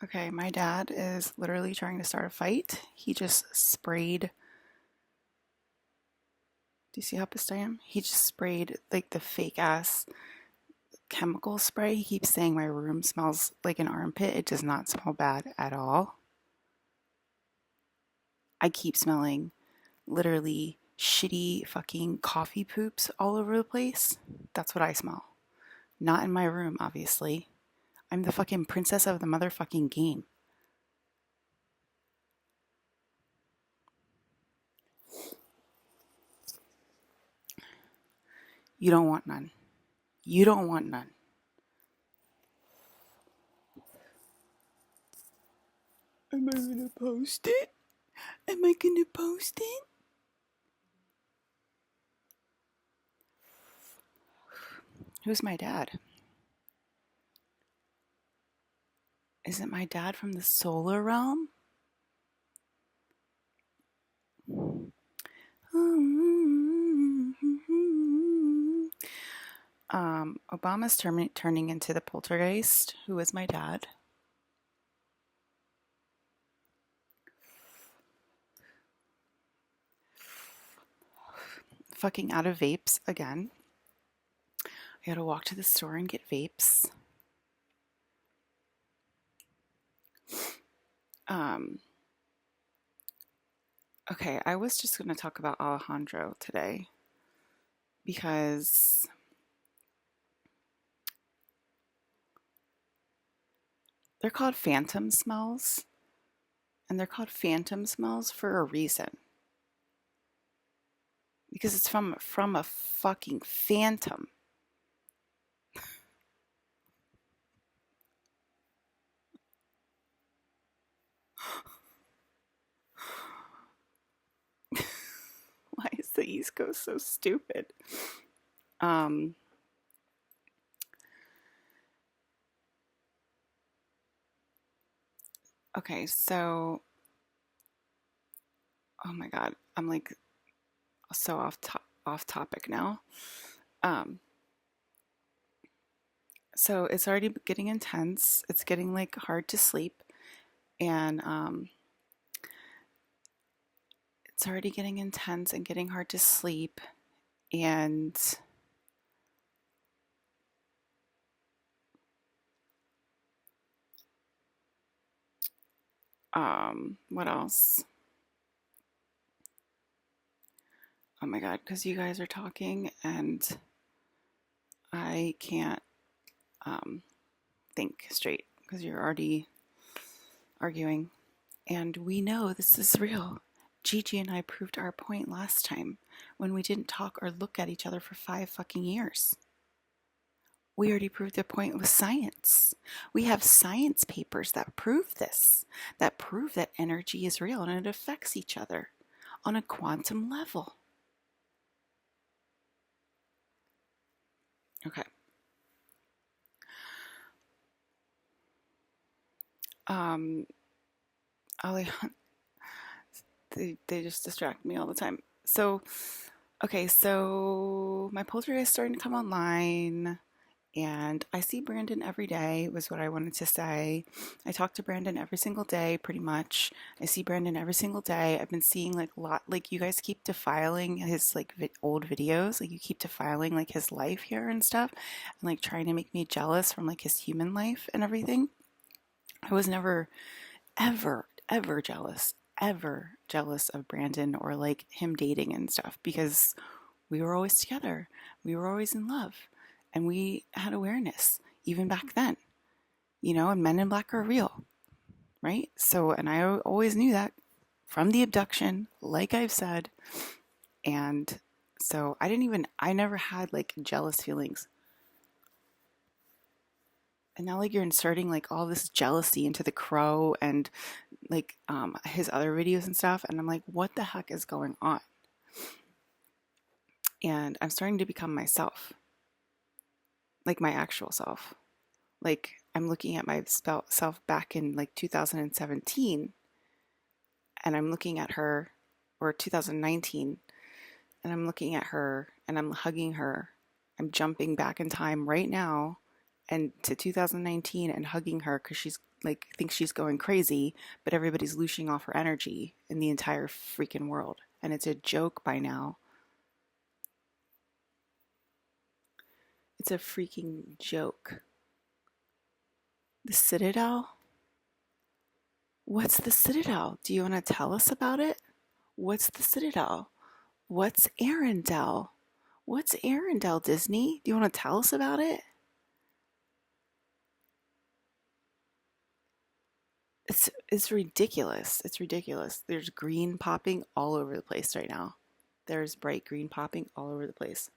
Okay, my dad is literally trying to start a fight. He just sprayed. Do you see how pissed I am? He just sprayed like the fake ass chemical spray. He keeps saying my room smells like an armpit. It does not smell bad at all. I keep smelling literally shitty fucking coffee poops all over the place. That's what I smell. Not in my room, obviously. I'm the fucking princess of the motherfucking game. You don't want none. You don't want none. Am I gonna post it? Am I gonna post it? Who's my dad? Is it my dad from the solar realm? Obama's turning into the Poltergeist, who is my dad. Fucking out of vapes again. I gotta walk to the store and get vapes. Okay, I was just gonna talk about Alejandro today because they're called phantom smells, and they're called phantom smells for a reason. Because it's from a fucking phantom. Why is the East Coast so stupid? Okay, so oh my god, I'm like so off topic now. So it's already getting intense. It's getting like hard to sleep, and it's already getting intense and getting hard to sleep, and what else? Oh my god, because you guys are talking and I can't think straight because you're already arguing. And we know this is real. Gigi and I proved our point last time when we didn't talk or look at each other for 5 fucking years. We already proved the point with science. We have science papers that prove this, that prove that energy is real and it affects each other on a quantum level. Okay. Alejandro, they just distract me all the time. So, okay, so my poltergeist is starting to come online, and I see Brandon every day, was what I wanted to say. I talk to Brandon every single day, pretty much. I see Brandon every single day. I've been seeing like a lot, like you guys keep defiling his like old videos, like you keep defiling like his life here and stuff, and like trying to make me jealous from like his human life and everything. I was never ever jealous of Brandon or like him dating and stuff because we were always together. We were always in love and we had awareness even back then, and men in black are real, right? So, and I always knew that from the abduction, like I've said. And so I never had like jealous feelings. And now like you're inserting like all this jealousy into the crow and like his other videos and stuff, and I'm like, what the heck is going on? And I'm starting to become myself, like my actual self. Like I'm looking at myself back in like 2017, and I'm looking at her, or 2019, and I'm looking at her and I'm hugging her. I'm jumping back in time right now and to 2019 and hugging her because she's like thinks she's going crazy, but everybody's looshing off her energy in the entire freaking world. And it's a joke by now. It's a freaking joke. The Citadel? What's the Citadel? Do you want to tell us about it? What's the Citadel? What's Arendelle? What's Arendelle, Disney? Do you want to tell us about it? It's ridiculous. It's ridiculous. There's green popping all over the place right now. There's bright green popping all over the place.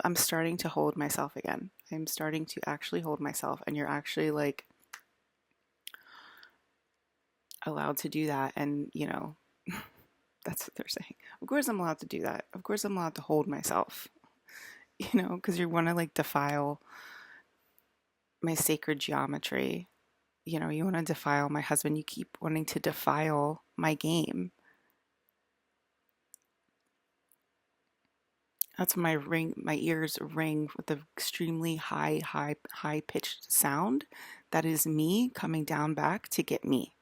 I'm starting to hold myself again. I'm starting to actually hold myself, and you're actually like allowed to do that. And that's what they're saying. Of course I'm allowed to do that. Of course I'm allowed to hold myself, because you want to like defile my sacred geometry. You want to defile my husband. You keep wanting to defile my game. That's when my ears ring with the extremely high pitched sound. That is me coming down back to get me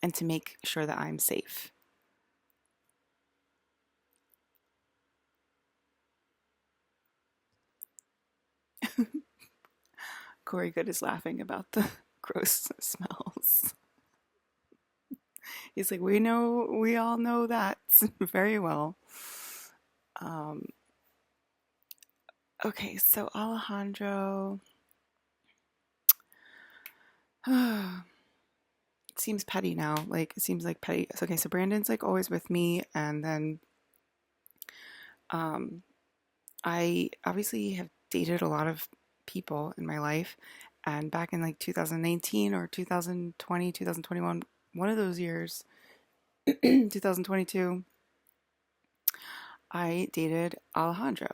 and to make sure that I'm safe. Corey Good is laughing about the gross smells. He's like, we all know that very well. Okay, so Alejandro. It seems petty now. Like, it seems like petty. Okay, so Brandon's like always with me, and then I obviously have dated a lot of people in my life, and back in like 2019 or 2020, 2021, one of those years, 2022, I dated Alejandro,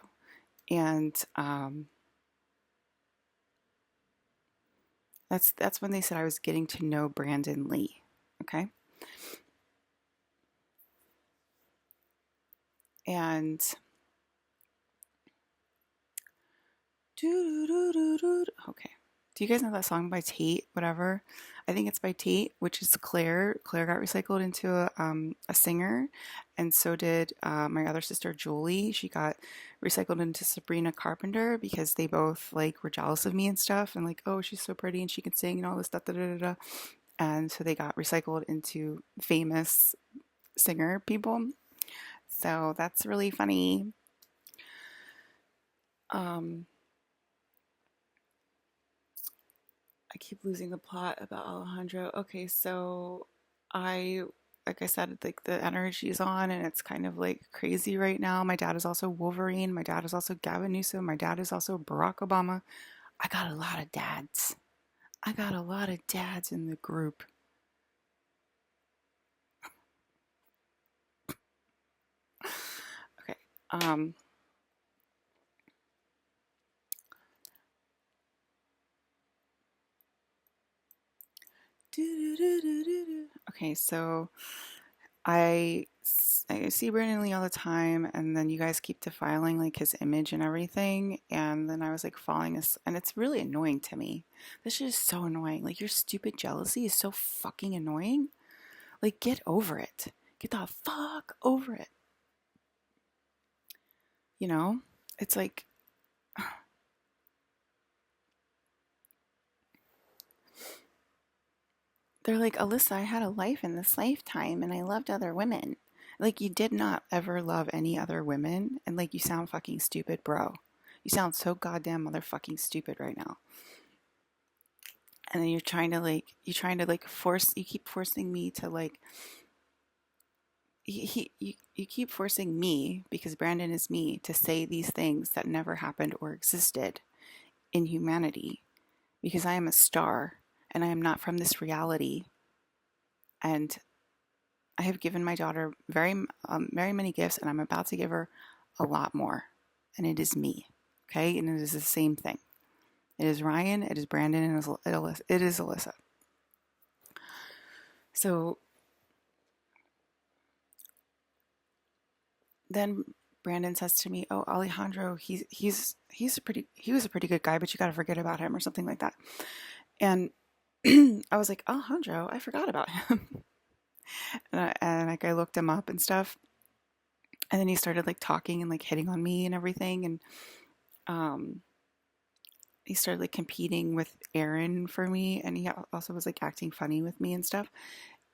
and that's when they said I was getting to know Brandon Lee. Okay. And okay. Do you guys know that song by Tate? Whatever. I think it's by Tate, which is Claire. Claire got recycled into a singer, and so did my other sister Julie. She got recycled into Sabrina Carpenter because they both like were jealous of me and stuff, and like, oh, she's so pretty and she can sing and all this stuff. Da, da, da, da. And so they got recycled into famous singer people. So that's really funny. I keep losing the plot about Alejandro. Okay, so like I said, like the energy is on and it's kind of like crazy right now. My dad is also Wolverine. My dad is also Gavin Newsom. My dad is also Barack Obama. I got a lot of dads. I got a lot of dads in the group. Okay. Okay, so I see Brandon Lee all the time, and then you guys keep defiling like his image and everything, and then I was like following this, and it's really annoying to me. This is so annoying. Like your stupid jealousy is so fucking annoying. Like get over it. Get the fuck over it. It's like they're like, Alyssa, I had a life in this lifetime and I loved other women. Like, you did not ever love any other women. And, like, you sound fucking stupid, bro. You sound so goddamn motherfucking stupid right now. And then you keep forcing me to, like, you keep forcing me, because Brandon is me, to say these things that never happened or existed in humanity. Because I am a star and I am not from this reality. And I have given my daughter very many gifts, and I'm about to give her a lot more. And it is me, okay? And it is the same thing. It is Ryan, it is Brandon, and it is Alyssa. So then Brandon says to me, "Oh, Alejandro, he was a pretty good guy, but you got to forget about him," or something like that. And I was like, "Alejandro, I forgot about him." And like I looked him up and stuff, and then he started like talking and like hitting on me and everything, and um, he started like competing with Aaron for me, and he also was like acting funny with me and stuff.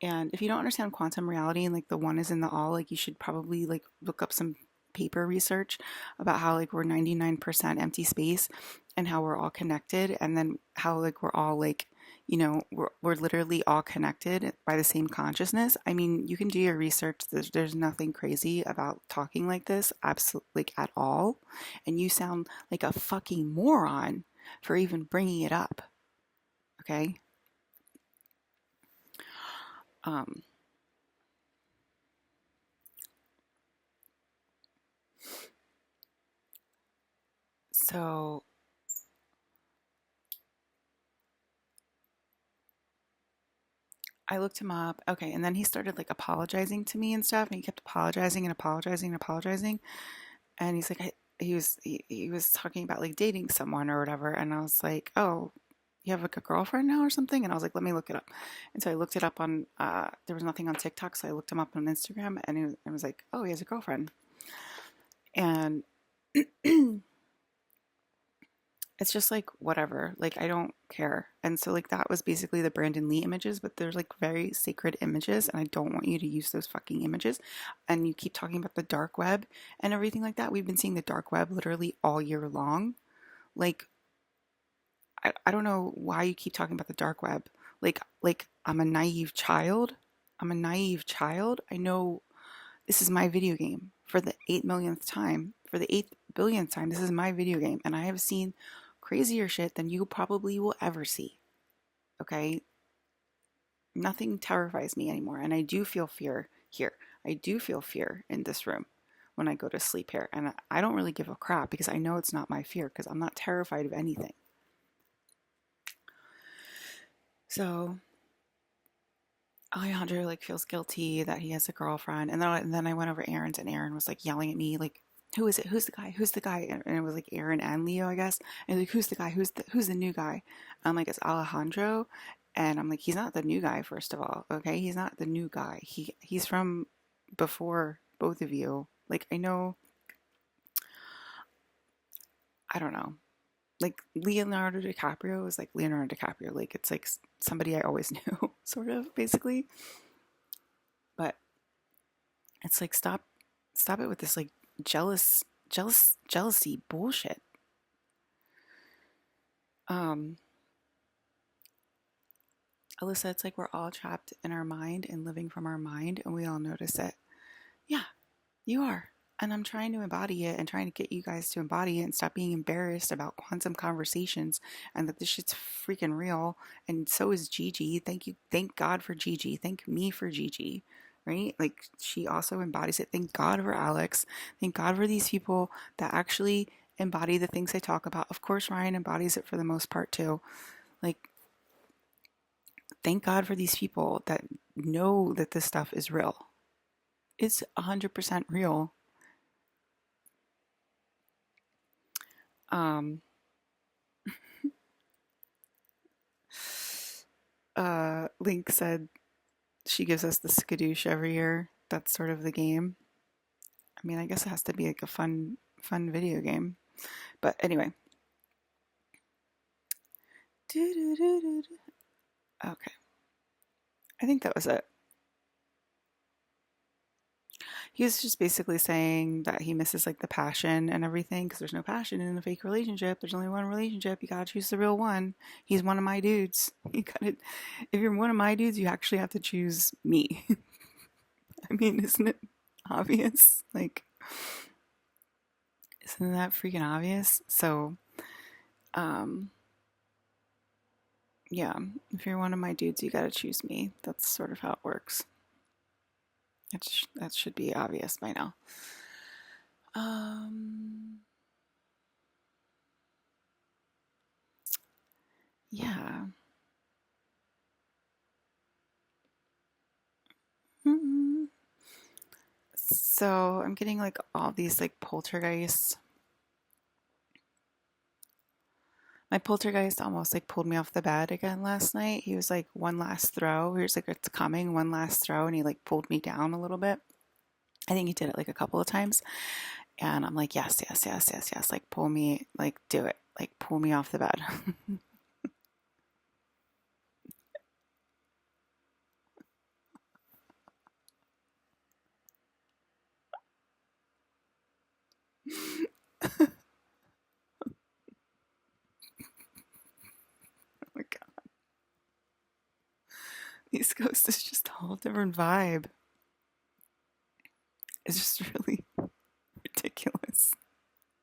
And if you don't understand quantum reality and like the one is in the all, like you should probably like look up some paper research about how like we're 99% empty space and how we're all connected, and then how like we're all like, we're literally all connected by the same consciousness. I mean, you can do your research. There's nothing crazy about talking like this, absolutely, like at all. And you sound like a fucking moron for even bringing it up. Okay. Um, so I looked him up. Okay, and then he started like apologizing to me and stuff, and he kept apologizing and apologizing and apologizing. And he's like, he was talking about like dating someone or whatever, and I was like, oh, you have like a girlfriend now or something? And I was like, let me look it up. And so I looked it up on. There was nothing on TikTok, so I looked him up on Instagram, and it was like, oh, he has a girlfriend, and it's just like whatever, like I don't care. And so like that was basically the Brandon Lee images, but they're like very sacred images, and I don't want you to use those fucking images. And you keep talking about the dark web and everything like that. We've been seeing the dark web literally all year long. Like I don't know why you keep talking about the dark web. Like I'm a naive child. I'm a naive child. I know this is my video game for the 8 millionth time, for the 8 billionth time. This is my video game, and I have seen crazier shit than you probably will ever see. Okay? Nothing terrifies me anymore, and I do feel fear here. I do feel fear in this room when I go to sleep here, and I don't really give a crap because I know it's not my fear because I'm not terrified of anything. So Alejandro like feels guilty that he has a girlfriend, and then I went over Aaron's, and Aaron was like yelling at me like, "Who is it? Who's the guy? Who's the guy?" And it was like Aaron and Leo, I guess. And like, "Who's the guy? Who's the new guy?" I'm like, "It's Alejandro," and I'm like, "He's not the new guy, first of all. Okay, he's not the new guy. He's from before both of you. Like I know, I don't know." Like Leonardo DiCaprio is like Leonardo DiCaprio. Like it's like somebody I always knew, sort of, basically. But it's like stop it with this like jealousy bullshit. Um Alyssa, it's like we're all trapped in our mind and living from our mind, and we all notice it. Yeah, you are. And I'm trying to embody it and trying to get you guys to embody it and stop being embarrassed about quantum conversations and that this shit's freaking real. And so is Gigi. Thank you. Thank God for Gigi. Thank me for Gigi. Right? Like she also embodies it. Thank God for Alex. Thank God for these people that actually embody the things I talk about. Of course, Ryan embodies it for the most part too. Like, thank God for these people that know that this stuff is real. It's 100% real. Um, Link said she gives us the skadoosh every year. That's sort of the game. I mean, I guess it has to be like a fun video game. But anyway. Okay. I think that was it. He was just basically saying that he misses like the passion and everything because there's no passion in a fake relationship. There's only one relationship. You gotta choose the real one. He's one of my dudes. You gotta, if you're one of my dudes, you actually have to choose me. I mean, isn't it obvious? Like, isn't that freaking obvious? So, um, yeah, if you're one of my dudes, you gotta choose me. That's sort of how it works. That should be obvious by now. Um, yeah. So I'm getting like all these like poltergeists. My poltergeist almost like pulled me off the bed again last night. He was like one last throw. He was like, it's coming, one last throw, and he like pulled me down a little bit. I think he did it like a couple of times. And I'm like, yes, yes, yes, yes, yes. Like pull me, like do it. Like pull me off the bed. Oh my God. East Coast is just a whole different vibe. It's just really ridiculous.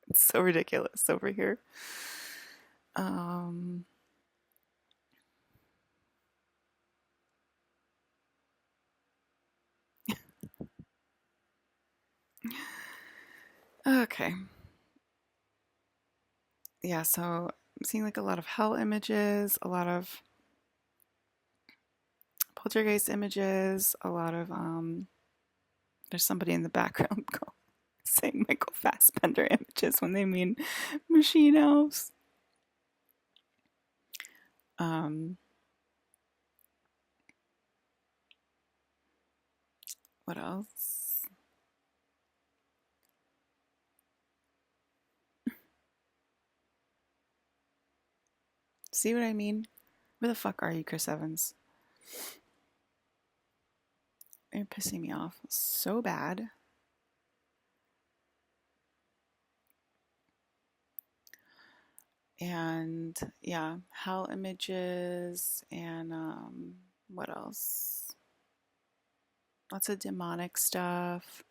It's so ridiculous over here. Um, okay. Yeah, so I'm seeing like a lot of hell images, a lot of poltergeist images, a lot of there's somebody in the background saying Michael Fassbender images when they mean machine elves. Um, what else? See what I mean? Where the fuck are you, Chris Evans? You're pissing me off so bad. And yeah, hell images and what else? Lots of demonic stuff.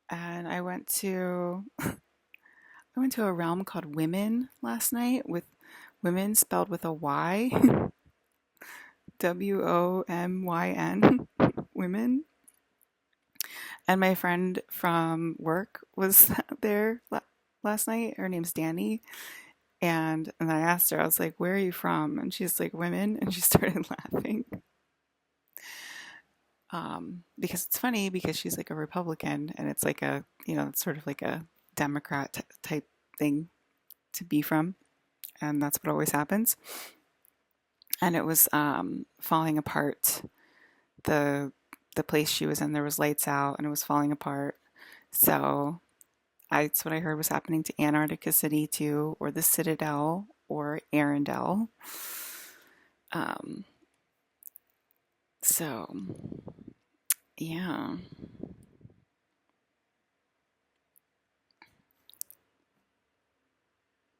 And I went to a realm called Women last night with women spelled with a Y. WOMYN. Women. And my friend from work was there last night. Her name's Danny. And I asked her, I was like, where are you from? And she's like, Women. And she started laughing. Because it's funny because she's like a Republican and it's like a, it's sort of like a Democrat type thing to be from. And that's what always happens. And it was falling apart. The the place she was in, there was lights out and it was falling apart. So that's what I heard was happening to Antarctica City too, or the Citadel, or Arendelle. Um, so yeah.